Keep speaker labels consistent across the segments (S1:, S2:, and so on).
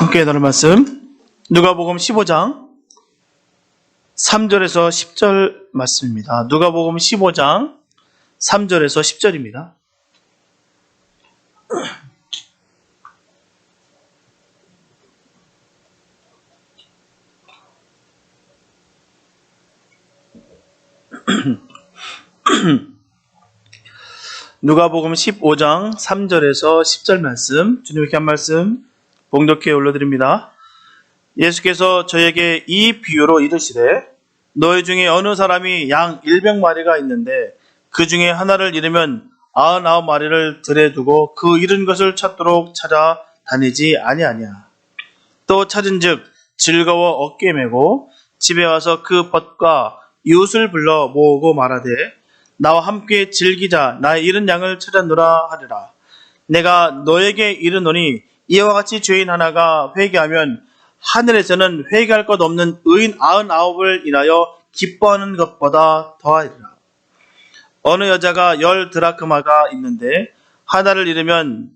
S1: 함께 나눌 말씀 누가복음 15장 3절에서 10절 말씀입니다. 누가복음 15장 3절에서 10절입니다. 누가복음 15장 3절에서 10절 말씀, 주님께 한 말씀 봉독해 올려드립니다. 예수께서 저에게 이 비유로 이르시되 너희 중에 어느 사람이 양 100마리가 있는데 그 중에 하나를 잃으면 99마리를 들에 두고 그 잃은 것을 찾도록 찾아다니지 아니하냐. 또 찾은즉 즐거워 어깨에 메고 집에 와서 그 벗과 이웃을 불러 모으고 말하되 나와 함께 즐기자. 나의 잃은 양을 찾았노라 하리라. 내가 너에게 이르노니 이와 같이 죄인 하나가 회개하면 하늘에서는 회개할 것 없는 의인 99을 인하여 기뻐하는 것보다 더하리라. 어느 여자가 10드라크마가 있는데 하나를 잃으면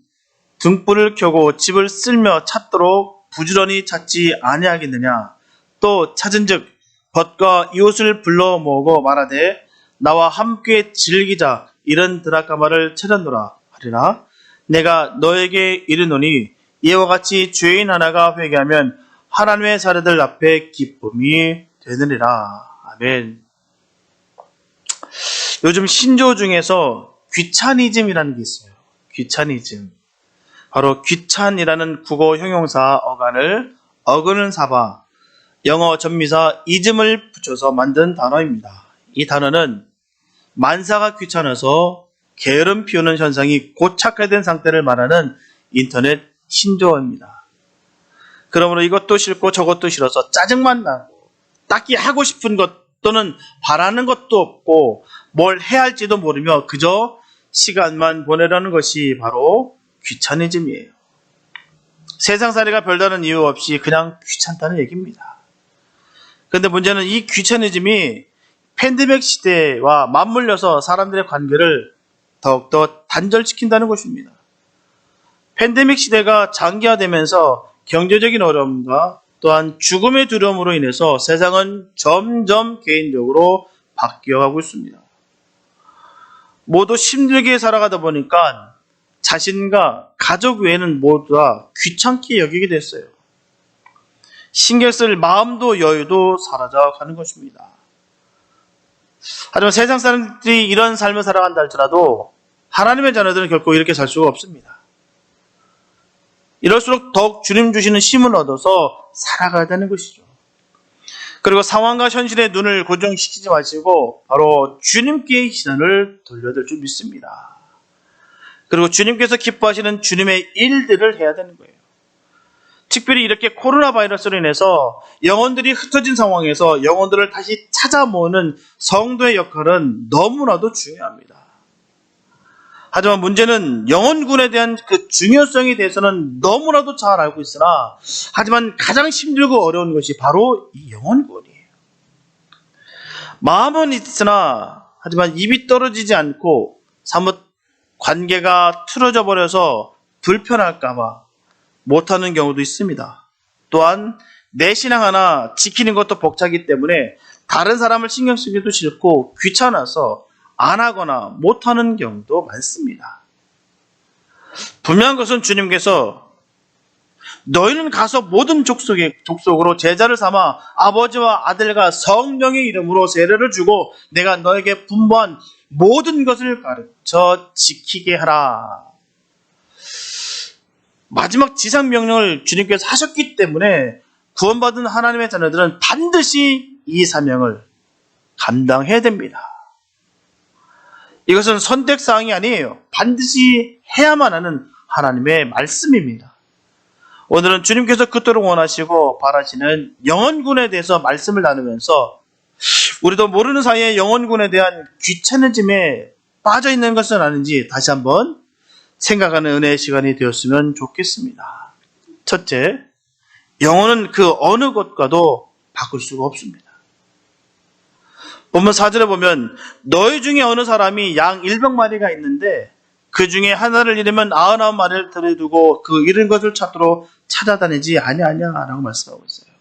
S1: 등불을 켜고 집을 쓸며 찾도록 부지런히 찾지 아니하겠느냐. 또 찾은즉 벗과 이웃을 불러 모으고 말하되 나와 함께 즐기자. 이런 드라크마를 찾았노라 하리라. 내가 너에게 이르노니 이와 같이 죄인 하나가 회개하면 하나님의 사례들 앞에 기쁨이 되느니라. 아멘. 요즘 신조 중에서 귀차니즘이라는 게 있어요. 귀차니즘. 바로 귀찬이라는 국어 형용사 어간을 어근을 삼아 영어 전미사 이즘을 붙여서 만든 단어입니다. 이 단어는 만사가 귀찮아서 게으름 피우는 현상이 고착화된 상태를 말하는 인터넷 신조어입니다. 그러므로 이것도 싫고 저것도 싫어서 짜증만 나고 딱히 하고 싶은 것 또는 바라는 것도 없고 뭘 해야 할지도 모르며 그저 시간만 보내려는 것이 바로 귀차니즘이에요. 세상살이가 별다른 이유 없이 그냥 귀찮다는 얘기입니다. 그런데 문제는 이 귀차니즘이 팬데믹 시대와 맞물려서 사람들의 관계를 더욱더 단절시킨다는 것입니다. 팬데믹 시대가 장기화되면서 경제적인 어려움과 또한 죽음의 두려움으로 인해서 세상은 점점 개인적으로 바뀌어가고 있습니다. 모두 힘들게 살아가다 보니까 자신과 가족 외에는 모두 다 귀찮게 여기게 됐어요. 신경 쓸 마음도 여유도 사라져가는 것입니다. 하지만 세상 사람들이 이런 삶을 살아간다 할지라도 하나님의 자녀들은 결코 이렇게 살 수가 없습니다. 이럴수록 더욱 주님 주시는 힘을 얻어서 살아가야 되는 것이죠. 그리고 상황과 현실에 눈을 고정시키지 마시고 바로 주님께 시선을 돌려야 될 줄 믿습니다. 그리고 주님께서 기뻐하시는 주님의 일들을 해야 되는 거예요. 특별히 이렇게 코로나 바이러스로 인해서 영혼들이 흩어진 상황에서 영혼들을 다시 찾아 모으는 성도의 역할은 너무나도 중요합니다. 하지만 문제는 영혼군에 대한 그 중요성에 대해서는 너무나도 잘 알고 있으나 하지만 가장 힘들고 어려운 것이 바로 이 영혼군이에요. 마음은 있으나 하지만 입이 떨어지지 않고 사뭇 관계가 틀어져 버려서 불편할까봐 못하는 경우도 있습니다. 또한 내 신앙 하나 지키는 것도 벅차기 때문에 다른 사람을 신경 쓰기도 싫고 귀찮아서 안 하거나 못하는 경우도 많습니다. 분명한 것은 주님께서 너희는 가서 모든 족속으로 제자를 삼아 아버지와 아들과 성령의 이름으로 세례를 주고 내가 너에게 분부한 모든 것을 가르쳐 지키게 하라. 마지막 지상명령을 주님께서 하셨기 때문에 구원받은 하나님의 자녀들은 반드시 이 사명을 감당해야 됩니다. 이것은 선택사항이 아니에요. 반드시 해야만 하는 하나님의 말씀입니다. 오늘은 주님께서 그토록 원하시고 바라시는 영혼군에 대해서 말씀을 나누면서 우리도 모르는 사이에 영혼군에 대한 귀차니즘에 빠져있는 것은 아닌지 다시 한번 생각하는 은혜의 시간이 되었으면 좋겠습니다. 첫째, 영혼은 그 어느 것과도 바꿀 수가 없습니다. 본문 4절에 보면 너희 중에 어느 사람이 양 100마리가 있는데 그 중에 하나를 잃으면 99마리를 들여두고 그 잃은 것을 찾도록 찾아다니지 아니하냐라고 말씀하고 있어요.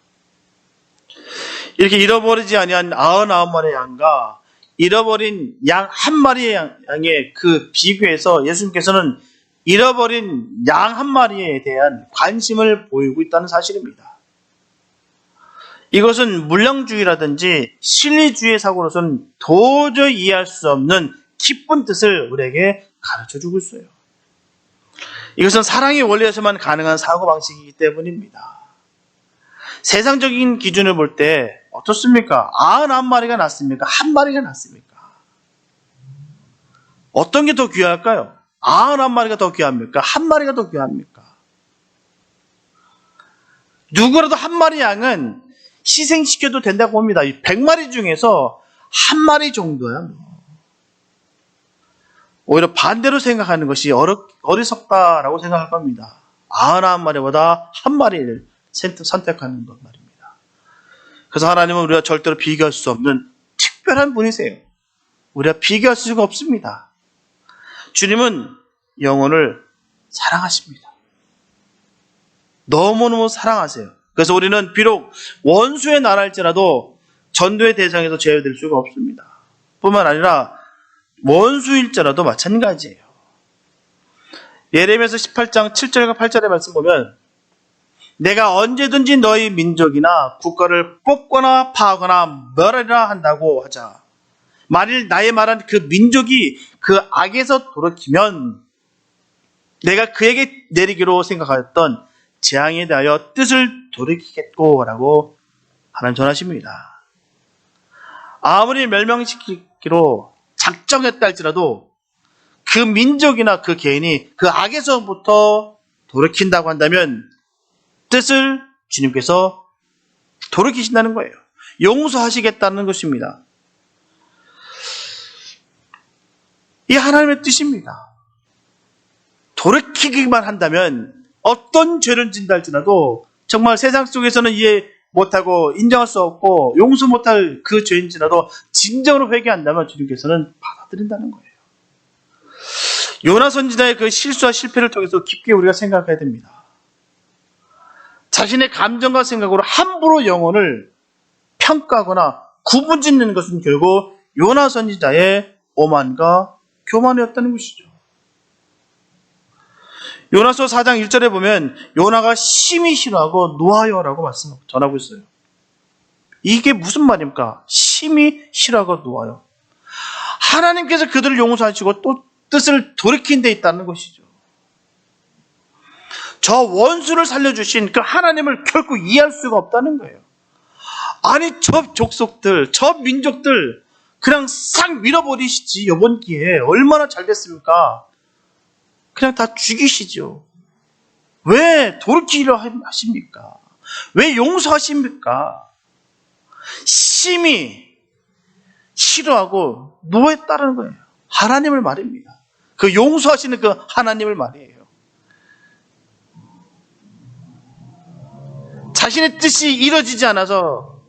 S1: 이렇게 잃어버리지 아니한 99마리의 양과 잃어버린 양 한 마리의 양의 그 비교에서 예수님께서는 잃어버린 양 한 마리에 대한 관심을 보이고 있다는 사실입니다. 이것은 물량주의라든지 실리주의의 사고로서는 도저히 이해할 수 없는 깊은 뜻을 우리에게 가르쳐주고 있어요. 이것은 사랑의 원리에서만 가능한 사고방식이기 때문입니다. 세상적인 기준을 볼 때 어떻습니까? 99마리가 낫습니까? 한 마리가 낫습니까? 어떤 게 더 귀할까요? 99마리가 더 귀합니까? 한 마리가 더 귀합니까? 누구라도 한 마리 양은 희생시켜도 된다고 봅니다. 100마리 중에서 한 마리 정도야. 오히려 반대로 생각하는 것이 어리석다라고 생각할 겁니다. 99마리보다 한 마리를 선택하는 것 말입니다. 그래서 하나님은 우리가 절대로 비교할 수 없는 특별한 분이세요. 우리가 비교할 수가 없습니다. 주님은 영혼을 사랑하십니다. 너무너무 사랑하세요. 그래서 우리는 비록 원수의 나라일지라도 전도의 대상에서 제외될 수가 없습니다. 뿐만 아니라 원수일지라도 마찬가지예요. 예레미야서 18장 7절과 8절의 말씀 보면 내가 언제든지 너희 민족이나 국가를 뽑거나 파하거나 멸하리라 한다고 하자. 만일 나의 말한 그 민족이 그 악에서 돌이키면 내가 그에게 내리기로 생각하였던 재앙에 대하여 뜻을 돌이키겠고라고 하나님 전하십니다. 아무리 멸망시키기로 작정했다 할지라도 그 민족이나 그 개인이 그 악에서부터 돌이킨다고 한다면 뜻을 주님께서 돌이키신다는 거예요. 용서하시겠다는 것입니다. 이 하나님의 뜻입니다. 돌이키기만 한다면 어떤 죄를 진다 할지라도 정말 세상 속에서는 이해 못하고 인정할 수 없고 용서 못할 그 죄인지라도 진정으로 회개한다면 주님께서는 받아들인다는 거예요. 요나 선지자의 그 실수와 실패를 통해서 깊게 우리가 생각해야 됩니다. 자신의 감정과 생각으로 함부로 영혼을 평가하거나 구분짓는 것은 결국 요나 선지자의 오만과 교만이었다는 것이죠. 요나서 4장 1절에 보면 요나가 심히 싫어하고 노하여라고 전하고 있어요. 이게 무슨 말입니까? 심히 싫어하고 노하여. 하나님께서 그들을 용서하시고 또 뜻을 돌이킨 데 있다는 것이죠. 저 원수를 살려주신 그 하나님을 결코 이해할 수가 없다는 거예요. 아니 저 족속들, 저 민족들 그냥 싹 밀어버리시지. 이번 기회에 얼마나 잘 됐습니까? 그냥 다 죽이시죠. 왜 돌이키려 하십니까? 왜 용서하십니까? 심히 싫어하고 노했다는 거예요. 하나님을 말입니다. 그 용서하시는 그 하나님을 말이에요. 자신의 뜻이 이루어지지 않아서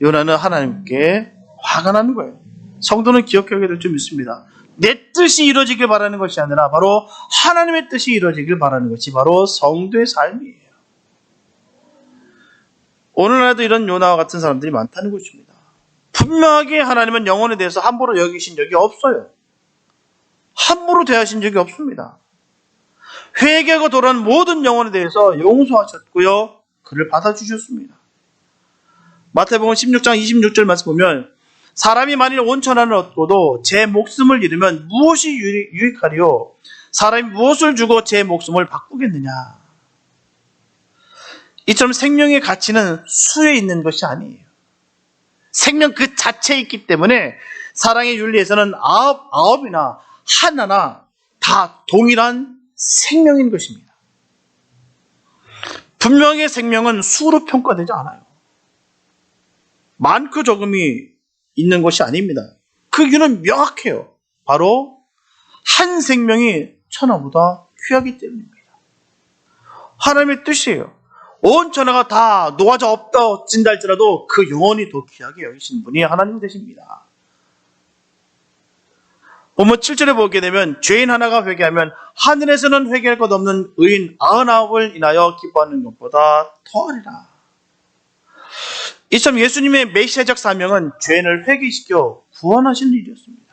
S1: 요나는 하나님께 화가 나는 거예요. 성도는 기억하게 될 줄 믿습니다. 내 뜻이 이루어지길 바라는 것이 아니라 바로 하나님의 뜻이 이루어지길 바라는 것이 바로 성도의 삶이에요. 오늘날에도 이런 요나와 같은 사람들이 많다는 것입니다. 분명하게 하나님은 영혼에 대해서 함부로 여기신 적이 없어요. 함부로 대하신 적이 없습니다. 회개하고 돌아온 모든 영혼에 대해서 용서하셨고요. 그를 받아주셨습니다. 마태복음 16장 26절 말씀 보면 사람이 만일 온천하를 얻고도 제 목숨을 잃으면 무엇이 유익하리요? 사람이 무엇을 주고 제 목숨을 바꾸겠느냐? 이처럼 생명의 가치는 수에 있는 것이 아니에요. 생명 그 자체에 있기 때문에 사랑의 윤리에서는 아홉이나 하나나 다 동일한 생명인 것입니다. 분명히 생명은 수로 평가되지 않아요. 많고 적음이 있는 것이 아닙니다. 그 이유는 명확해요. 바로 한 생명이 천하보다 귀하기 때문입니다. 하나님의 뜻이에요. 온 천하가 다 놓아져 없어진다 할지라도 그 영혼이 더 귀하게 여기신 분이 하나님 되십니다. 본문 7절에 보게 되면 죄인 하나가 회개하면 하늘에서는 회개할 것 없는 의인 99을 인하여 기뻐하는 것보다 더하리라. 이처럼 예수님의 메시아적 사명은 죄인을 회개시켜 구원하시는 일이었습니다.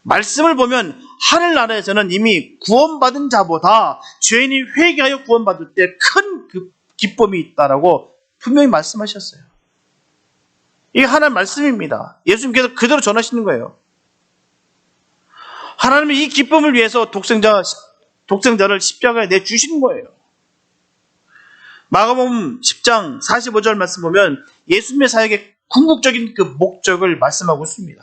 S1: 말씀을 보면 하늘나라에서는 이미 구원받은 자보다 죄인이 회개하여 구원받을 때 큰 기쁨이 있다라고 분명히 말씀하셨어요. 이게 하나님 말씀입니다. 예수님께서 그대로 전하시는 거예요. 하나님은 이 기쁨을 위해서 독생자를 십자가에 내주시는 거예요. 마가복음 10장 45절 말씀 보면 예수님의 사역의 궁극적인 그 목적을 말씀하고 있습니다.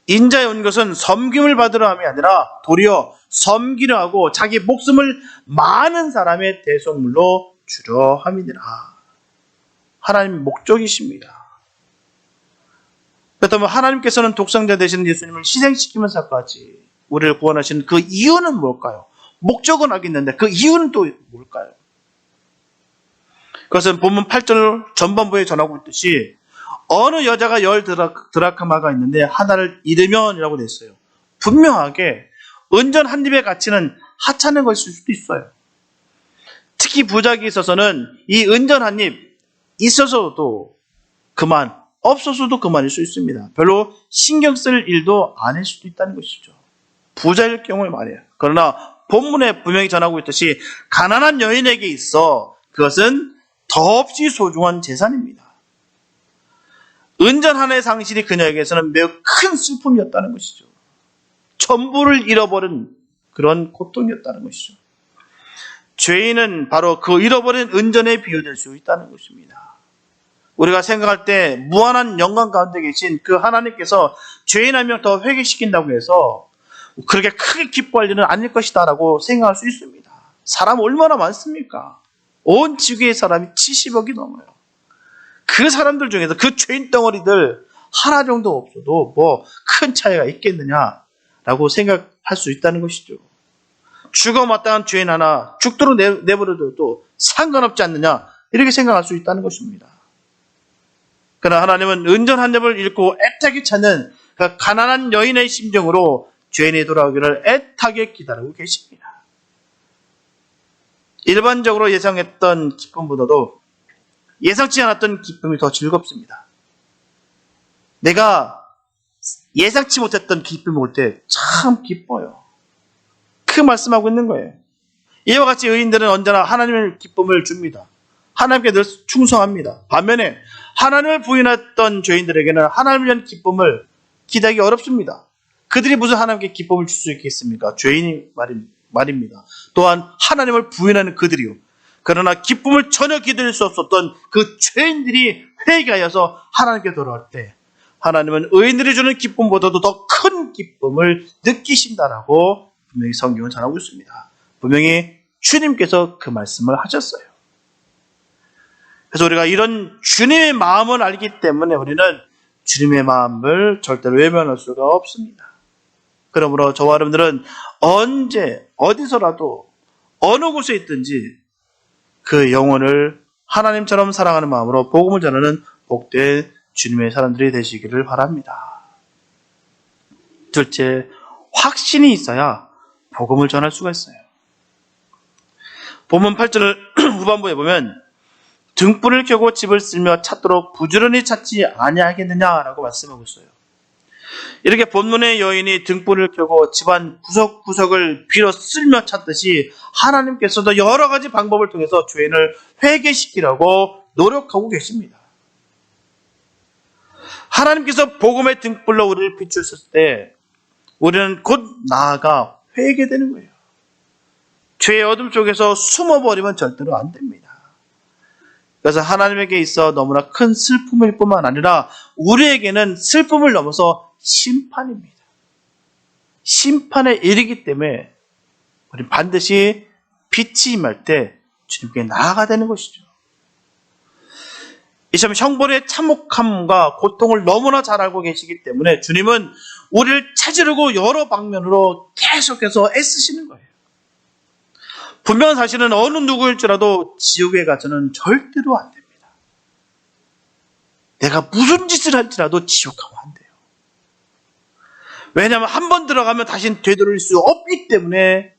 S1: 인자에 온 것은 섬김을 받으려 함이 아니라 도리어 섬기려 하고 자기 목숨을 많은 사람의 대속물로 주려 함이니라. 하나님의 목적이십니다. 그렇다면 하나님께서는 독생자 되시는 예수님을 희생시키면서까지 우리를 구원하시는 그 이유는 뭘까요? 목적은 알겠는데 그 이유는 또 뭘까요? 그것은 본문 8절 전반부에 전하고 있듯이 어느 여자가 10드라크마가 있는데 하나를 잃으면이라고 되어 있어요. 분명하게 은전 한 입의 가치는 하찮은 것일 수도 있어요. 특히 부자에게 있어서는 이 은전 한 입 있어서도 그만, 없어서도 그만일 수 있습니다. 별로 신경 쓸 일도 아닐 수도 있다는 것이죠. 부자일 경우에 말이에요. 그러나 본문에 분명히 전하고 있듯이 가난한 여인에게 있어 그것은 더없이 소중한 재산입니다. 은전 하나의 상실이 그녀에게서는 매우 큰 슬픔이었다는 것이죠. 전부를 잃어버린 그런 고통이었다는 것이죠. 죄인은 바로 그 잃어버린 은전에 비유될 수 있다는 것입니다. 우리가 생각할 때 무한한 영광 가운데 계신 그 하나님께서 죄인 한 명 더 회개시킨다고 해서 그렇게 크게 기뻐할 일은 아닐 것이다 라고 생각할 수 있습니다. 사람 얼마나 많습니까? 온 지구의 사람이 70억이 넘어요. 그 사람들 중에서 그 죄인 덩어리들 하나 정도 없어도 뭐 큰 차이가 있겠느냐라고 생각할 수 있다는 것이죠. 죽어 마땅한 죄인 하나 죽도록 내버려둬도 상관없지 않느냐 이렇게 생각할 수 있다는 것입니다. 그러나 하나님은 은전 한 입을 잃고 애타게 찾는 그 가난한 여인의 심정으로 죄인이 돌아오기를 애타게 기다리고 계십니다. 일반적으로 예상했던 기쁨보다도 예상치 않았던 기쁨이 더 즐겁습니다. 내가 예상치 못했던 기쁨이 올 때 참 기뻐요. 그 말씀하고 있는 거예요. 이와 같이 의인들은 언제나 하나님의 기쁨을 줍니다. 하나님께 늘 충성합니다. 반면에 하나님을 부인했던 죄인들에게는 하나님을 위한 기쁨을 기대하기 어렵습니다. 그들이 무슨 하나님께 기쁨을 줄 수 있겠습니까? 죄인이 말입니다. 또한 하나님을 부인하는 그들이요. 그러나 기쁨을 전혀 기다릴 수 없었던 그 죄인들이 회개하여서 하나님께 돌아올 때 하나님은 의인들이 주는 기쁨보다도 더 큰 기쁨을 느끼신다라고 분명히 성경은 전하고 있습니다. 분명히 주님께서 그 말씀을 하셨어요. 그래서 우리가 이런 주님의 마음을 알기 때문에 우리는 주님의 마음을 절대로 외면할 수가 없습니다. 그러므로 저와 여러분들은 언제 어디서라도 어느 곳에 있든지 그 영혼을 하나님처럼 사랑하는 마음으로 복음을 전하는 복된 주님의 사람들이 되시기를 바랍니다. 둘째, 확신이 있어야 복음을 전할 수가 있어요. 본문 8절 후반부에 보면 등불을 켜고 집을 쓸며 찾도록 부지런히 찾지 아니하겠느냐라고 말씀하고 있어요. 이렇게 본문의 여인이 등불을 켜고 집안 구석구석을 빌어 쓸며 찾듯이 하나님께서도 여러 가지 방법을 통해서 죄인을 회개시키려고 노력하고 계십니다. 하나님께서 복음의 등불로 우리를 비추셨을 때 우리는 곧 나아가 회개되는 거예요. 죄의 어둠 속에서 숨어버리면 절대로 안 됩니다. 그래서 하나님에게 있어 너무나 큰 슬픔일 뿐만 아니라 우리에게는 슬픔을 넘어서 심판입니다. 심판에 이르기 때문에 우리는 반드시 빛이 임할 때 주님께 나아가야 되는 것이죠. 이처럼 형벌의 참혹함과 고통을 너무나 잘 알고 계시기 때문에 주님은 우리를 찾으려고 여러 방면으로 계속해서 애쓰시는 거예요. 분명한 사실은 어느 누구일지라도 지옥에 가서는 절대로 안 됩니다. 내가 무슨 짓을 할지라도 지옥 가면 안 돼요. 왜냐하면 한 번 들어가면 다시는 되돌릴 수 없기 때문에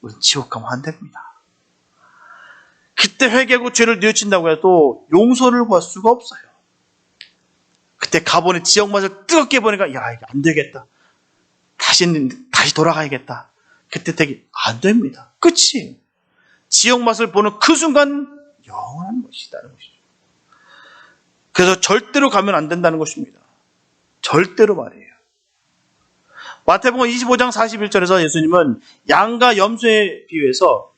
S1: 우리는 지옥 가면 안 됩니다. 그때 회개하고 죄를 뉘우친다고 해도 용서를 구할 수가 없어요. 그때 가보니 지옥 맛을 뜨겁게 보니까 야, 이거 안 되겠다. 다시 돌아가야겠다. 그때 되게 안 됩니다. 끝이에요. 지옥 맛을 보는 그 순간 영원한 것이라는 것이죠. 그래서 절대로 가면 안 된다는 것입니다. 절대로 말이에요. 마태복음 25장 41절에서 예수님은 양과 염소에 비유해서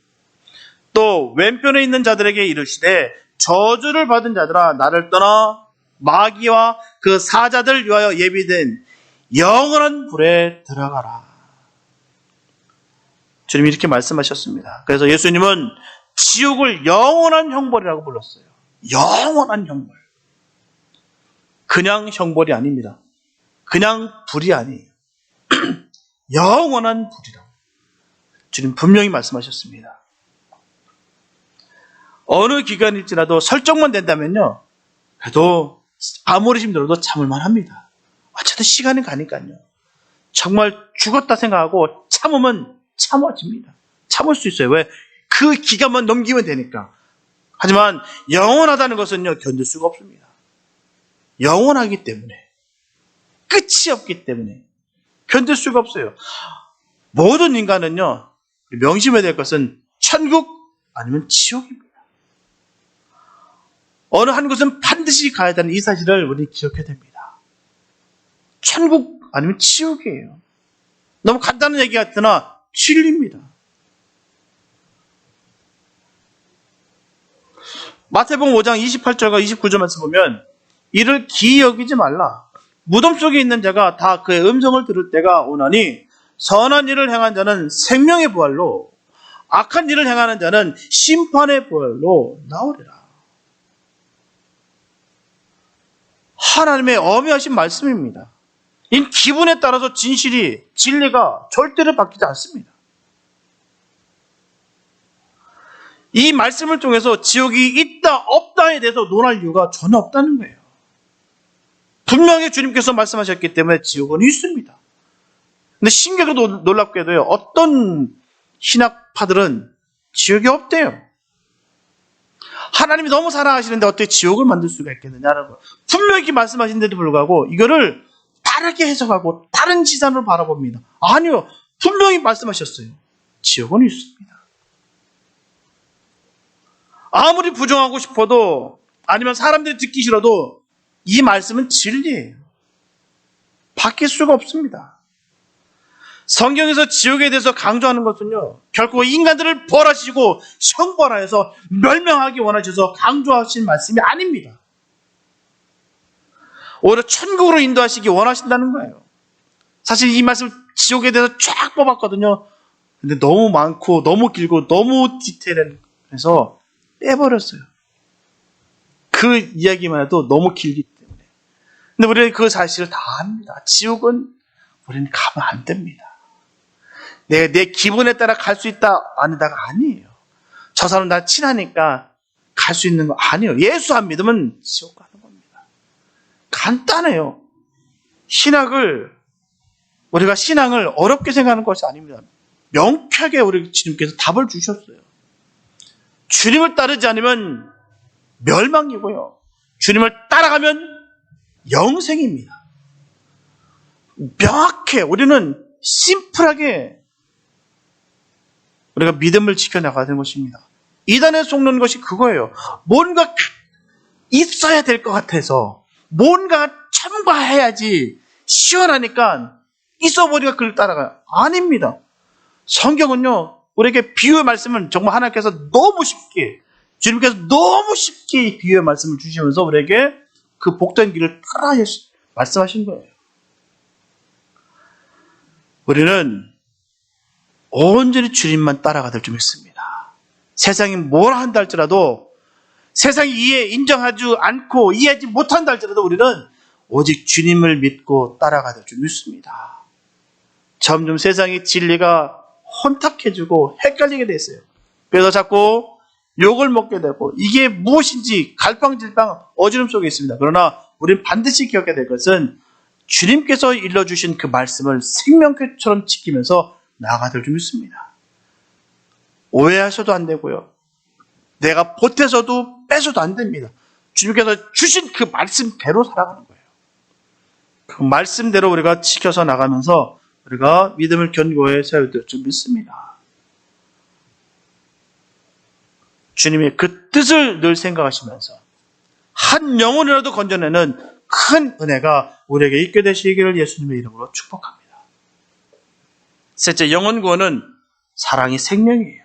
S1: 또 왼편에 있는 자들에게 이르시되 저주를 받은 자들아 나를 떠나 마귀와 그 사자들 위하여 예비된 영원한 불에 들어가라. 주님이 이렇게 말씀하셨습니다. 그래서 예수님은 지옥을 영원한 형벌이라고 불렀어요. 영원한 형벌. 그냥 형벌이 아닙니다. 그냥 불이 아니에요. 영원한 불이라고 주님 분명히 말씀하셨습니다. 어느 기간일지라도 설정만 된다면요, 그래도 아무리 힘들어도 참을만 합니다. 어쨌든 시간이 가니까요. 정말 죽었다 생각하고 참으면 참아집니다. 참을 수 있어요. 왜? 그 기간만 넘기면 되니까. 하지만 영원하다는 것은요, 견딜 수가 없습니다. 영원하기 때문에, 끝이 없기 때문에 견딜 수가 없어요. 모든 인간은요, 명심해야 될 것은 천국 아니면 지옥입니다. 어느 한 곳은 반드시 가야 되는 이 사실을 우리 기억해야 됩니다. 천국 아니면 지옥이에요. 너무 간단한 얘기 같으나 진리입니다. 마태복음 5장 28절과 29절 말씀 보면 이를 기이 여기지 말라. 무덤 속에 있는 자가 다 그의 음성을 들을 때가 오나니 선한 일을 행한 자는 생명의 부활로 악한 일을 행하는 자는 심판의 부활로 나오리라. 하나님의 엄미하신 말씀입니다. 이 기분에 따라서 진리가 절대로 바뀌지 않습니다. 이 말씀을 통해서 지옥이 있다 없다에 대해서 논할 이유가 전혀 없다는 거예요. 분명히 주님께서 말씀하셨기 때문에 지옥은 있습니다. 근데 신기하게도 놀랍게도요, 어떤 신학파들은 지옥이 없대요. 하나님이 너무 사랑하시는데 어떻게 지옥을 만들 수가 있겠느냐는 거. 분명히 말씀하신데도 불구하고 이거를 다르게 해석하고 다른 시선으로 바라봅니다. 아니요, 분명히 말씀하셨어요. 지옥은 있습니다. 아무리 부정하고 싶어도 아니면 사람들이 듣기 싫어도 이 말씀은 진리예요. 바뀔 수가 없습니다. 성경에서 지옥에 대해서 강조하는 것은요, 결코 인간들을 벌하시고 형벌하여서 멸명하기 원하셔서 강조하신 말씀이 아닙니다. 오히려 천국으로 인도하시기 원하신다는 거예요. 사실 이 말씀 지옥에 대해서 쫙 뽑았거든요. 근데 너무 많고 너무 길고 너무 디테일해서 빼버렸어요. 그 이야기만 해도 너무 길기 때문에. 근데 우리는 그 사실을 다 압니다. 지옥은 우리는 가면 안 됩니다. 내 기분에 따라 갈 수 있다 아니다가 아니에요. 저 사람 나 친하니까 갈 수 있는 거 아니에요. 예수 안 믿으면 지옥 가는 겁니다. 간단해요. 우리가 신앙을 어렵게 생각하는 것이 아닙니다. 명쾌하게 우리 주님께서 답을 주셨어요. 주님을 따르지 않으면 멸망이고요, 주님을 따라가면 영생입니다. 명확해. 우리는 심플하게 우리가 믿음을 지켜나가야 되는 것입니다. 이단에 속는 것이 그거예요. 뭔가 있어야 될 것 같아서 뭔가 첨가해야지 시원하니까 있어버리가 그를 따라가요. 아닙니다. 성경은요, 우리에게 비유의 말씀을 정말 하나님께서 너무 쉽게, 주님께서 너무 쉽게 비유의 말씀을 주시면서 우리에게 그 복된 길을 따라 말씀하신 거예요. 우리는 온전히 주님만 따라가야 줄 믿습니다. 세상이 뭘 한다 할지라도, 세상이 인정하지 않고 이해하지 못한다 할지라도 우리는 오직 주님을 믿고 따라가야 줄 믿습니다. 점점 세상의 진리가 혼탁해지고 헷갈리게 됐어요. 그래서 자꾸 욕을 먹게 되고 이게 무엇인지 갈팡질팡 어지럼 속에 있습니다. 그러나 우리는 반드시 기억해야 될 것은 주님께서 일러주신 그 말씀을 생명교처럼 지키면서 나아가야 될 줄 믿습니다. 오해하셔도 안 되고요. 내가 보태서도 뺏어도 안 됩니다. 주님께서 주신 그 말씀대로 살아가는 거예요. 그 말씀대로 우리가 지켜서 나가면서 우리가 믿음을 견고히 세워야 될 줄 믿습니다. 주님의 그 뜻을 늘 생각하시면서 한 영혼이라도 건져내는 큰 은혜가 우리에게 있게 되시기를 예수님의 이름으로 축복합니다. 셋째, 영혼 구원은 사랑이 생명이에요.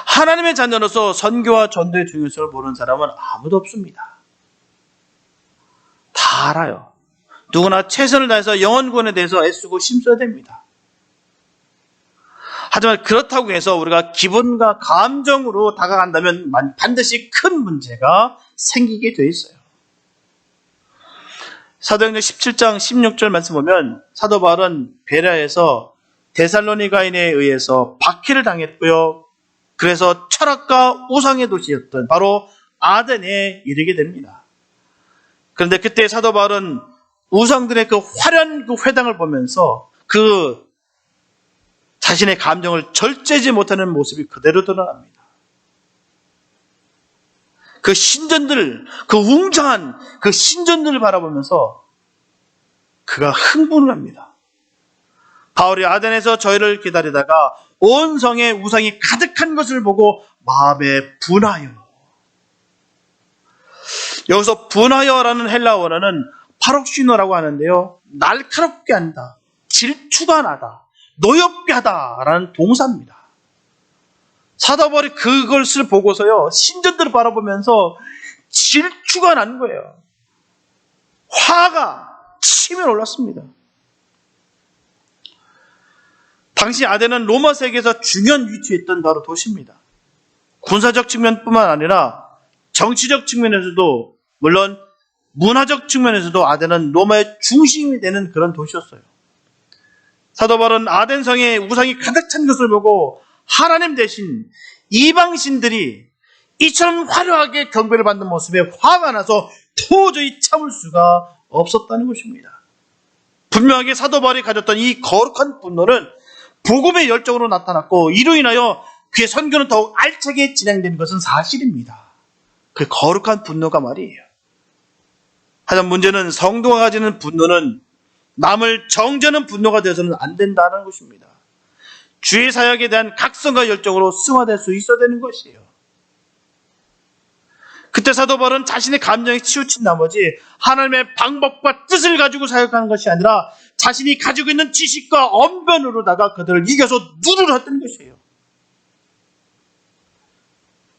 S1: 하나님의 자녀로서 선교와 전도의 중요성을 모르는 사람은 아무도 없습니다. 다 알아요. 누구나 최선을 다해서 영혼 구원에 대해서 애쓰고 힘써야 됩니다. 하지만 그렇다고 해서 우리가 기분과 감정으로 다가간다면 반드시 큰 문제가 생기게 돼 있어요. 사도행전 17장 16절 말씀 보면 사도 바울은 베레아에서 데살로니가인에 의해서 박해를 당했고요. 그래서 철학과 우상의 도시였던 바로 아덴에 이르게 됩니다. 그런데 그때 사도 바울은 우상들의 그 화려한 그 회당을 보면서 그 자신의 감정을 절제지 못하는 모습이 그대로 드러납니다. 그 신전들, 그 웅장한 그 신전들을 바라보면서 그가 흥분을 합니다. 바울이 아덴에서 저희를 기다리다가 온 성에 우상이 가득한 것을 보고 마음에 분하여. 여기서 분하여라는 헬라어 원어는 파록시노라고 하는데요. 날카롭게 한다, 질투가 나다, 노엽게 하다라는 동사입니다. 사도 바울이 그것을 보고서요, 신전들을 바라보면서 질투가 난 거예요. 화가 치밀어 올랐습니다. 당시 아덴은 로마 세계에서 중요한 위치에 있던 바로 도시입니다. 군사적 측면뿐만 아니라 정치적 측면에서도, 물론 문화적 측면에서도 아덴은 로마의 중심이 되는 그런 도시였어요. 사도 바울은 아덴 성에 우상이 가득 찬 것을 보고 하나님 대신 이방신들이 이처럼 화려하게 경배를 받는 모습에 화가 나서 도저히 참을 수가 없었다는 것입니다. 분명하게 사도 바울이 가졌던 이 거룩한 분노는 복음의 열정으로 나타났고, 이로 인하여 그의 선교는 더욱 알차게 진행되는 것은 사실입니다. 그 거룩한 분노가 말이에요. 하지만 문제는 성도가 가지는 분노는 남을 정죄하는 분노가 되어서는 안 된다는 것입니다. 주의 사역에 대한 각성과 열정으로 승화될 수 있어야 되는 것이에요. 그때 사도 바울은 자신의 감정에 치우친 나머지 하나님의 방법과 뜻을 가지고 사역하는 것이 아니라 자신이 가지고 있는 지식과 언변으로다가 그들을 이겨서 누르려 했던 것이에요.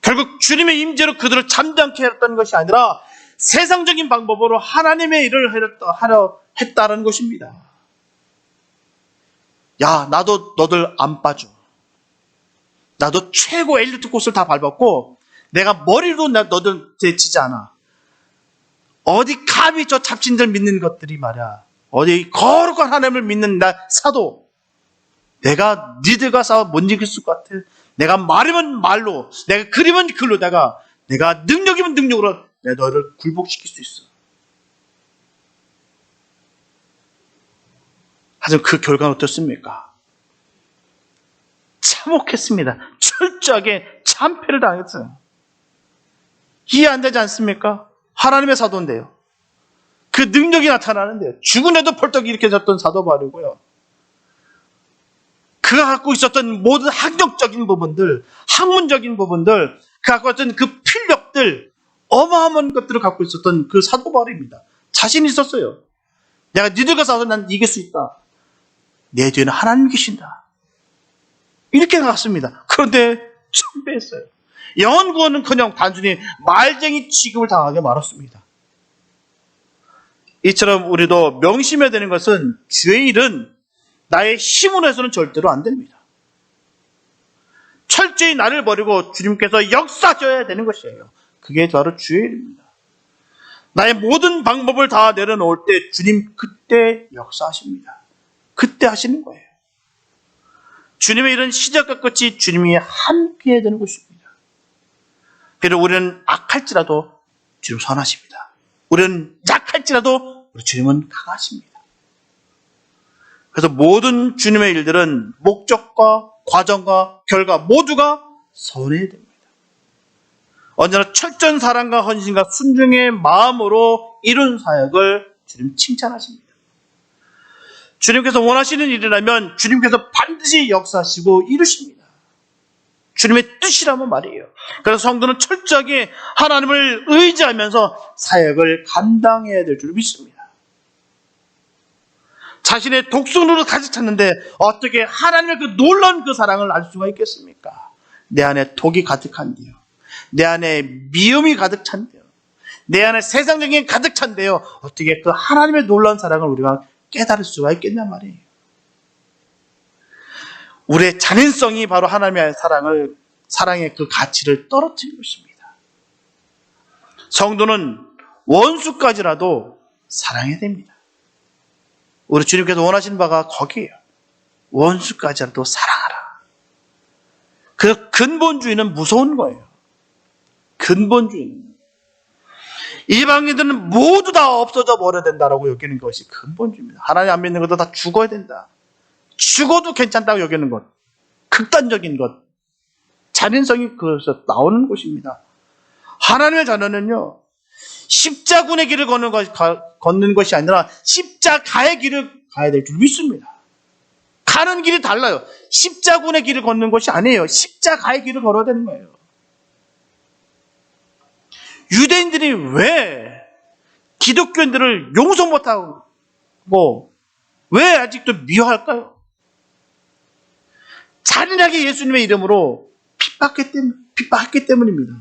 S1: 결국 주님의 임재로 그들을 잠잠케 했던 것이 아니라 세상적인 방법으로 하나님의 일을 하려 했다는 것입니다. 야, 나도 너들 안 빠져. 나도 최고 엘리트 코스를 다 밟았고 내가 머리로 너들 제치지 않아. 어디 감히 저 잡신들 믿는 것들이 말이야. 어디 거룩한 하나님을 믿는 나 사도. 내가 니들과 싸워 못 이길 것 같아. 내가 말이면 말로, 내가 그리면 글로다가, 내가 능력이면 능력으로 내 너를 굴복시킬 수 있어. 하지만 그 결과는 어떻습니까? 참혹했습니다. 철저하게 참패를 당했어요. 이해 안 되지 않습니까? 하나님의 사도인데요. 그 능력이 나타나는데요. 죽은 애도 펄떡 일으켜졌던 사도 바울이고요. 그가 갖고 있었던 모든 학력적인 부분들, 학문적인 부분들, 그가 갖고 있었던 그 필력들, 어마어마한 것들을 갖고 있었던 그 사도 바울입니다. 자신이 있었어요. 내가 니들과 싸워서 난 이길 수 있다. 내 뒤에는 하나님 계신다. 이렇게 나갔습니다. 그런데 참배했어요. 영혼 구원은커녕 단순히 말쟁이 취급을 당하게 말았습니다. 이처럼 우리도 명심해야 되는 것은 주의 일은 나의 힘으로 해서는 절대로 안 됩니다. 철저히 나를 버리고 주님께서 역사하셔야 되는 것이에요. 그게 바로 주의 일입니다. 나의 모든 방법을 다 내려놓을 때 주님 그때 역사하십니다. 그때 하시는 거예요. 주님의 일은 시작과 끝이 주님이 함께 해야 되는 것입니다. 비록 우리는 악할지라도 주님 선하십니다. 우리는 약할지 할지라도 우리 주님은 강하십니다. 그래서 모든 주님의 일들은 목적과 과정과 결과 모두가 선해야 됩니다. 언제나 철저한 사랑과 헌신과 순종의 마음으로 이룬 사역을 주님 칭찬하십니다. 주님께서 원하시는 일이라면 주님께서 반드시 역사하시고 이루십니다. 주님의 뜻이라면 말이에요. 그래서 성도는 철저하게 하나님을 의지하면서 사역을 감당해야 될 줄 믿습니다. 자신의 독선으로 가득 찼는데 어떻게 하나님의 그 놀라운 그 사랑을 알 수가 있겠습니까? 내 안에 독이 가득한데요. 내 안에 미움이 가득 찬데요. 내 안에 세상적인 게 가득 찬데요. 어떻게 그 하나님의 놀라운 사랑을 우리가 깨달을 수가 있겠냐 말이에요. 우리의 잔인성이 바로 하나님의 사랑의 그 가치를 떨어뜨린 것입니다. 성도는 원수까지라도 사랑해야 됩니다. 우리 주님께서 원하시는 바가 거기에요. 원수까지라도 사랑하라. 그 근본주의는 무서운 거예요. 근본주의는. 이방인들은 모두 다 없어져 버려야 된다라고 여기는 것이 근본주의입니다. 하나님 안 믿는 것도 다 죽어야 된다. 죽어도 괜찮다고 여기는 것. 극단적인 것. 잔인성이 그것에서 나오는 것입니다. 하나님의 자녀는요, 십자군의 길을 걷는 것이 아니라 십자가의 길을 가야 될 줄 믿습니다. 가는 길이 달라요. 십자군의 길을 걷는 것이 아니에요. 십자가의 길을 걸어야 되는 거예요. 유대인들이 왜 기독교인들을 용서 못하고 왜 아직도 미워할까요? 잔인하게 예수님의 이름으로 핍박했기 때문입니다.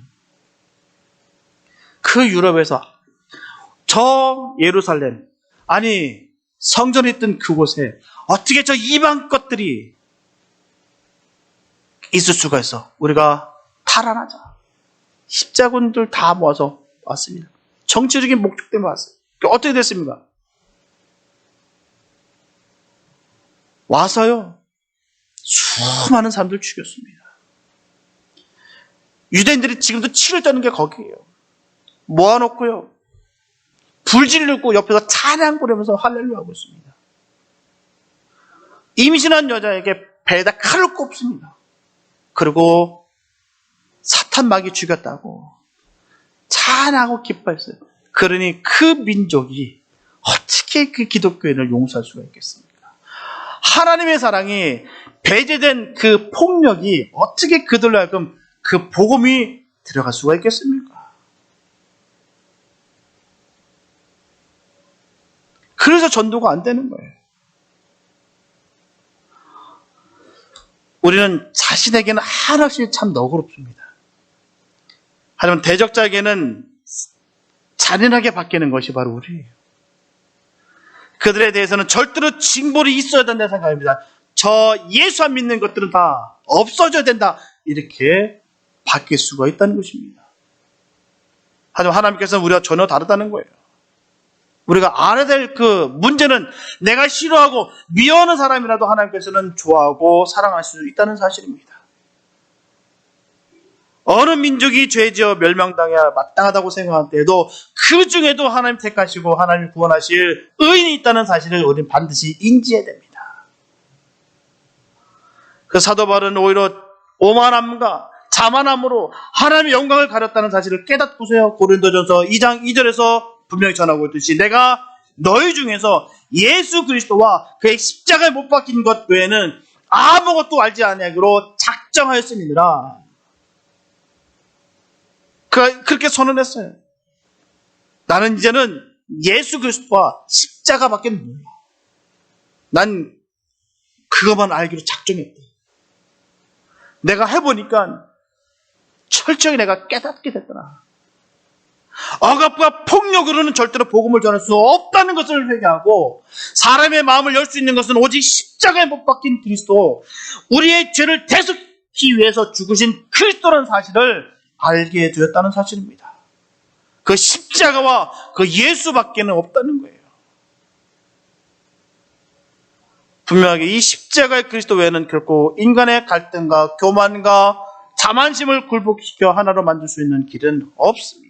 S1: 그 유럽에서 저 예루살렘, 아니 성전에 있던 그곳에 어떻게 저 이방 것들이 있을 수가 있어? 우리가 탈환하자. 십자군들 다 모아서 왔습니다. 정치적인 목적 때문에 왔어요. 어떻게 됐습니까? 와서요, 수많은 사람들 죽였습니다. 유대인들이 지금도 치를 떠는 게 거기에요. 모아놓고요, 불 지르고 옆에서 찬양 부르면서 할렐루야 하고 있습니다. 임신한 여자에게 배에다 칼을 꼽습니다. 그리고 사탄 마귀 죽였다고 찬양하고 기뻐했어요. 그러니 그 민족이 어떻게 그 기독교인을 용서할 수가 있겠습니까? 하나님의 사랑이 배제된 그 폭력이 어떻게 그들로 하여금 그 복음이 들어갈 수가 있겠습니까? 그래서 전도가 안 되는 거예요. 우리는 자신에게는 한없이 참 너그럽습니다. 하지만 대적자에게는 잔인하게 바뀌는 것이 바로 우리예요. 그들에 대해서는 절대로 징벌이 있어야 된다고 생각합니다. 저 예수 안 믿는 것들은 다 없어져야 된다. 이렇게 바뀔 수가 있다는 것입니다. 하지만 하나님께서는 우리가 전혀 다르다는 거예요. 우리가 알아야 될 그 문제는 내가 싫어하고 미워하는 사람이라도 하나님께서는 좋아하고 사랑할 수 있다는 사실입니다. 어느 민족이 죄지어 멸망당해야 마땅하다고 생각할 때에도 그 중에도 하나님 택하시고 하나님 구원하실 의인이 있다는 사실을 우리는 반드시 인지해야 됩니다. 그 사도 바울은 오히려 오만함과 자만함으로 하나님의 영광을 가렸다는 사실을 깨닫고서요, 고린도전서 2장 2절에서 분명히 전하고 있듯이 내가 너희 중에서 예수 그리스도와 그의 십자가에 못 박힌 것 외에는 아무것도 알지 아니하기로 작정하였음이니라. 그렇게 선언했어요. 나는 이제는 예수 그리스도와 십자가밖에 몰라. 난 그것만 알기로 작정했다. 내가 해보니까 철저히 내가 깨닫게 됐더라. 억압과 폭력으로는 절대로 복음을 전할 수 없다는 것을 회개하고 사람의 마음을 열 수 있는 것은 오직 십자가에 못 박힌 그리스도, 우리의 죄를 대속하기 위해서 죽으신 그리스도라는 사실을 알게 되었다는 사실입니다. 그 십자가와 그 예수밖에는 없다는 거예요. 분명하게 이 십자가의 그리스도 외에는 결코 인간의 갈등과 교만과 자만심을 굴복시켜 하나로 만들 수 있는 길은 없습니다.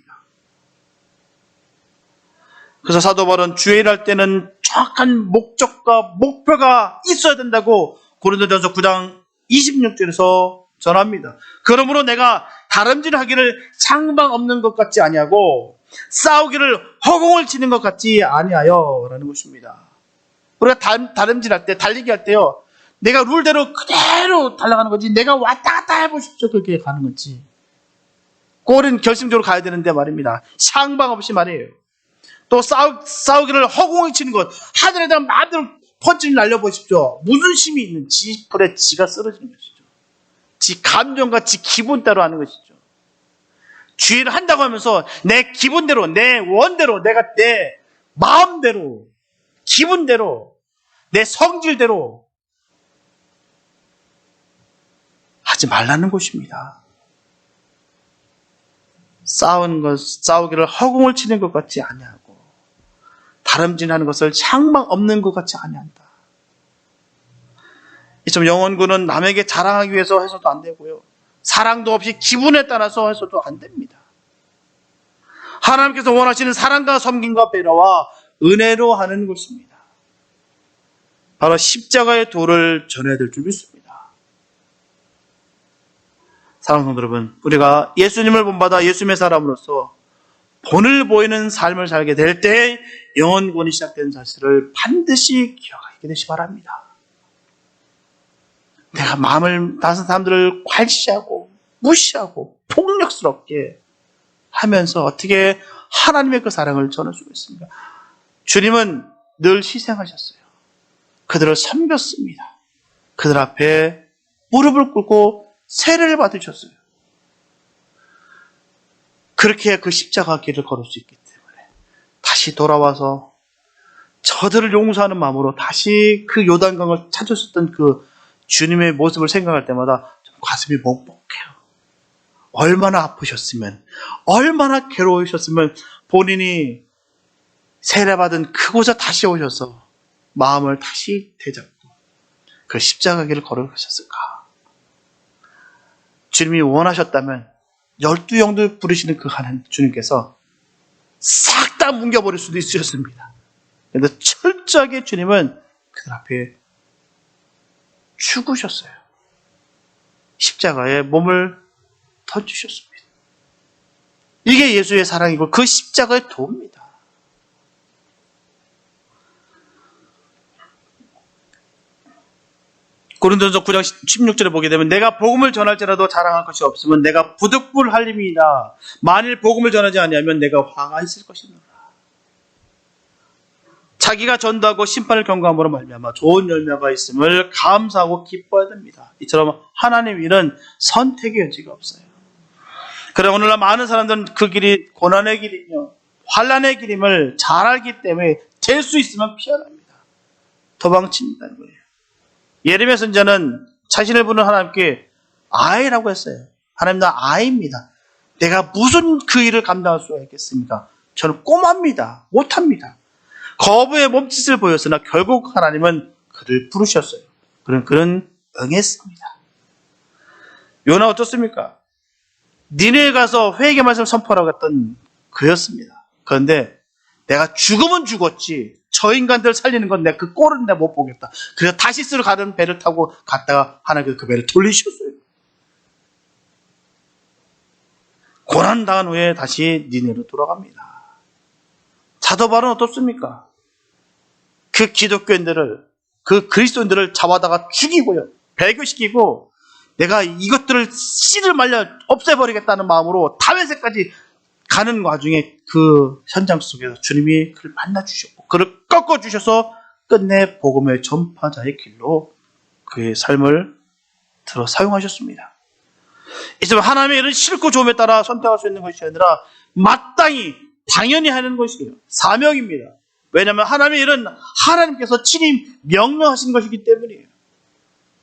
S1: 그래서 사도 바울은 주의 일할 때는 정확한 목적과 목표가 있어야 된다고 고린도전서 9장 26절에서 전합니다. 그러므로 내가 다름질하기를 상방 없는 것 같지 아니하고 싸우기를 허공을 치는 것 같지 아니하여 라는 것입니다. 우리가 다름질할 때, 달리기 할 때요, 내가 룰대로 그대로 달려가는 거지, 내가 왔다 갔다 해보십시오, 그렇게 가는 거지. 골은 결승적으로 가야 되는데 말입니다. 상방 없이 말이에요. 또 싸우기를 허공을 치는 것, 하늘에다 마음대로 펀치를 날려보십시오. 무슨 힘이 있는 지 풀에 지가 쓰러지는 것이죠. 지 감정과 지 기분대로 하는 것이죠. 주의를 한다고 하면서 내 기분대로, 내 원대로, 내가 내 마음대로, 기분대로, 내 성질대로 하지 말라는 것입니다. 싸우기를 허공을 치는 것 같지 아니하고 다름질하는 것을 상방 없는 것 같지 아니한다. 이처럼 영혼군은 남에게 자랑하기 위해서 해서도 안 되고요. 사랑도 없이 기분에 따라서 해서도 안 됩니다. 하나님께서 원하시는 사랑과 섬김과 배려와 은혜로 하는 것입니다. 바로 십자가의 도를 전해야 될 줄 믿습니다. 사랑하는 성도 여러분, 우리가 예수님을 본받아 예수님의 사람으로서 본을 보이는 삶을 살게 될 때 영혼군이 시작되는 사실을 반드시 기억하게 되시 바랍니다. 내가 마음을 다른 사람들을 괄시하고 무시하고 폭력스럽게 하면서 어떻게 하나님의 그 사랑을 전할 수 있습니까? 주님은 늘 희생하셨어요. 그들을 섬겼습니다. 그들 앞에 무릎을 꿇고 세례를 받으셨어요. 그렇게 그 십자가 길을 걸을 수 있기 때문에 다시 돌아와서 저들을 용서하는 마음으로 다시 그 요단강을 찾으셨던 그 주님의 모습을 생각할 때마다 좀 가슴이 먹먹해요. 얼마나 아프셨으면, 얼마나 괴로우셨으면 본인이 세례받은 그곳에 다시 오셔서 마음을 다시 되잡고 그 십자가 길을 걸어가셨을까? 주님이 원하셨다면 12영도 부르시는 그 하나님 주님께서 싹 다 뭉겨버릴 수도 있으셨습니다. 그런데 철저하게 주님은 그들 앞에 죽으셨어요. 십자가에 몸을 던지셨습니다. 이게 예수의 사랑이고 그 십자가의 도입니다. 고린도전서 9장 16절에 보게 되면 내가 복음을 전할지라도 자랑할 것이 없으면 내가 부득불할 힘이다. 만일 복음을 전하지 아니하면 내가 화가 있을 것이니라. 자기가 전도하고 심판을 경고함으로 말미암아 좋은 열매가 있음을 감사하고 기뻐해야 됩니다. 이처럼 하나님의 일은 선택의 여지가 없어요. 그러나 오늘날 많은 사람들은 그 길이 고난의 길이며 환난의 길임을 잘 알기 때문에 될 수 있으면 피하랍니다. 도망친다는 거예요. 예레미야 선지자는 자신을 부르는 하나님께 아이라고 했어요. 하나님, 나 아이입니다. 내가 무슨 그 일을 감당할 수가 있겠습니까? 저는 꼬마입니다. 못합니다. 거부의 몸짓을 보였으나 결국 하나님은 그를 부르셨어요. 그는 응했습니다. 요나 어떻습니까? 니네에 가서 회개 말씀을 선포하라고 했던 그였습니다. 그런데 내가 죽으면 죽었지 저 인간들 살리는 건 내가 그 꼴은 내가 못 보겠다. 그래서 다시스로 가는 배를 타고 갔다가 하나님께서 그 배를 돌리셨어요. 고난당한 후에 다시 니네로 돌아갑니다. 사도 바울은 어떻습니까? 그 기독교인들을, 그 그리스도인들을 잡아다가 죽이고요. 배교시키고 내가 이것들을 씨를 말려 없애버리겠다는 마음으로 다메섹까지 가는 와중에 그 현장 속에서 주님이 그를 만나주셨고 그를 꺾어주셔서 끝내 복음의 전파자의 길로 그의 삶을 들어 사용하셨습니다. 이제 하나님의 일은 싫고 좋음에 따라 선택할 수 있는 것이 아니라 마땅히 당연히 하는 것이에요. 사명입니다. 왜냐하면 하나님의 일은 하나님께서 친히 명령하신 것이기 때문이에요.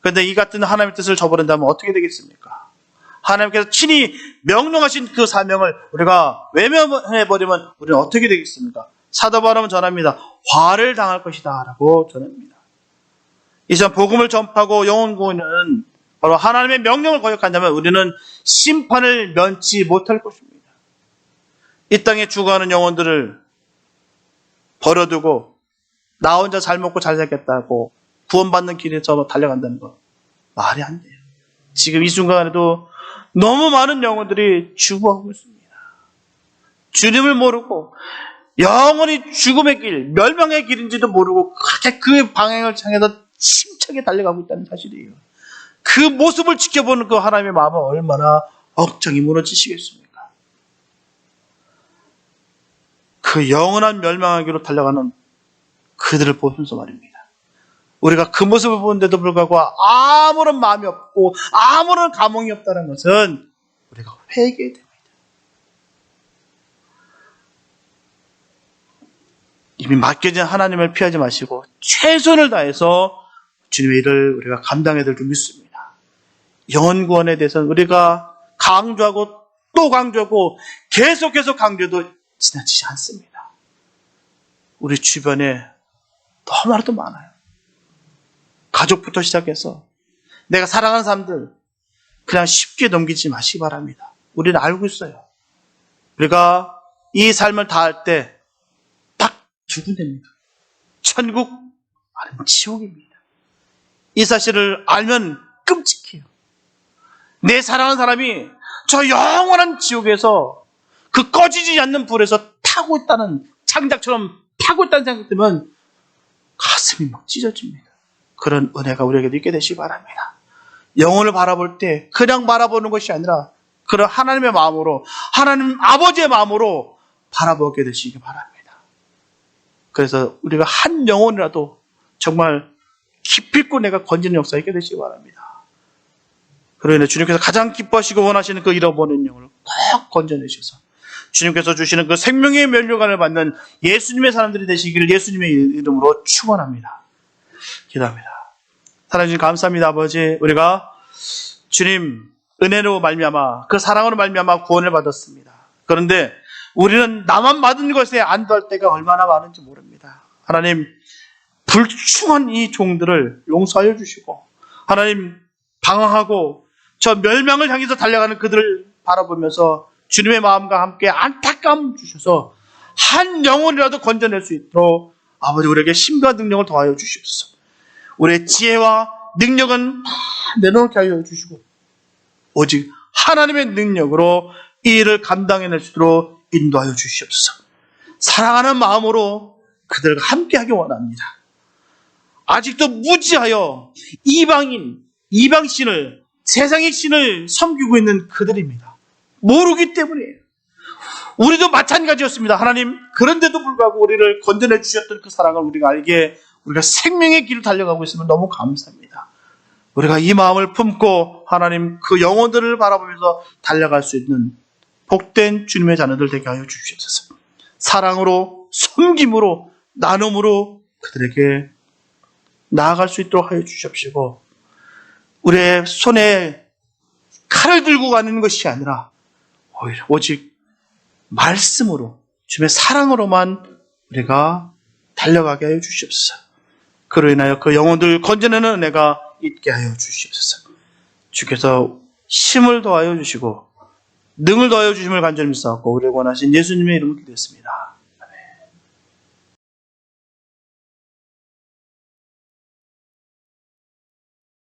S1: 그런데 이 같은 하나님의 뜻을 저버린다면 어떻게 되겠습니까? 하나님께서 친히 명령하신 그 사명을 우리가 외면해버리면 우리는 어떻게 되겠습니까? 사도 바울은 전합니다. 화를 당할 것이다 라고 전합니다. 이전 복음을 전파하고 영혼 구원은 바로 하나님의 명령을 거역한다면 우리는 심판을 면치 못할 것입니다. 이 땅에 죽어가는 영혼들을 버려두고 나 혼자 잘 먹고 잘 살겠다고 구원받는 길에서 달려간다는 거 말이 안 돼요. 지금 이 순간에도 너무 많은 영혼들이 죽어가고 있습니다. 주님을 모르고 영원히 죽음의 길, 멸망의 길인지도 모르고 그렇게 그 방향을 향해서 힘차게 달려가고 있다는 사실이에요. 그 모습을 지켜보는 그 하나님의 마음은 얼마나 억장이 무너지시겠습니까? 그 영원한 멸망하기로 달려가는 그들을 보면서 말입니다. 우리가 그 모습을 보는데도 불구하고 아무런 마음이 없고 아무런 감흥이 없다는 것은 우리가 회개해야 됩니다. 이미 맡겨진 하나님을 피하지 마시고 최선을 다해서 주님의 일을 우리가 감당해야 될 줄 믿습니다. 영혼 구원에 대해서는 우리가 강조하고 또 강조하고 계속해서 강조해도 지나치지 않습니다. 우리 주변에 너무나도 많아요. 가족부터 시작해서 내가 사랑하는 사람들 그냥 쉽게 넘기지 마시기 바랍니다. 우리는 알고 있어요. 우리가 이 삶을 다할 때 딱 두 군데입니다. 천국 아니면 지옥입니다. 이 사실을 알면 끔찍해요. 내 사랑하는 사람이 저 영원한 지옥에서 그 꺼지지 않는 불에서 타고 있다는 창작처럼 타고 있다는 생각이 들면 가슴이 막 찢어집니다. 그런 은혜가 우리에게도 있게 되시기 바랍니다. 영혼을 바라볼 때 그냥 바라보는 것이 아니라 그런 하나님의 마음으로 하나님 아버지의 마음으로 바라보게 되시기 바랍니다. 그래서 우리가 한 영혼이라도 정말 기필코 내가 건지는 역사가 있게 되시기 바랍니다. 그러나 인해 주님께서 가장 기뻐하시고 원하시는 그 잃어버린 영혼을 꼭 건져내셔서 주님께서 주시는 그 생명의 면류관을 받는 예수님의 사람들이 되시기를 예수님의 이름으로 축원합니다. 기도합니다. 하나님 감사합니다. 아버지, 우리가 주님 은혜로 말미암아 그 사랑으로 말미암아 구원을 받았습니다. 그런데 우리는 나만 받은 것에 안도할 때가 얼마나 많은지 모릅니다. 하나님, 불충한 이 종들을 용서하여 주시고 하나님 방황하고 저 멸망을 향해서 달려가는 그들을 바라보면서 주님의 마음과 함께 안타까움 주셔서 한 영혼이라도 건져낼 수 있도록 아버지 우리에게 힘과 능력을 더하여 주시옵소서. 우리의 지혜와 능력은 다 내놓게 하여 주시고 오직 하나님의 능력으로 이 일을 감당해낼 수 있도록 인도하여 주시옵소서. 사랑하는 마음으로 그들과 함께하기 원합니다. 아직도 무지하여 이방신을 세상의 신을 섬기고 있는 그들입니다. 모르기 때문이에요. 우리도 마찬가지였습니다. 하나님, 그런데도 불구하고 우리를 건져내 주셨던 그 사랑을 우리가 알게 우리가 생명의 길을 달려가고 있으면 너무 감사합니다. 우리가 이 마음을 품고 하나님 그 영혼들을 바라보면서 달려갈 수 있는 복된 주님의 자녀들 되게 하여 주시옵소서. 사랑으로, 섬김으로, 나눔으로 그들에게 나아갈 수 있도록 하여 주십시오. 우리의 손에 칼을 들고 가는 것이 아니라 오직 말씀으로 주님의 사랑으로만 우리가 달려가게 하여 주시옵소서. 그로 인하여 그 영혼들 건져내는 은혜가 있게 하여 주시옵소서. 주께서 힘을 더하여 주시고 능을 더하여 주심을 간절히 믿사옵고 우리를 원하신 예수님의 이름으로 기도했습니다.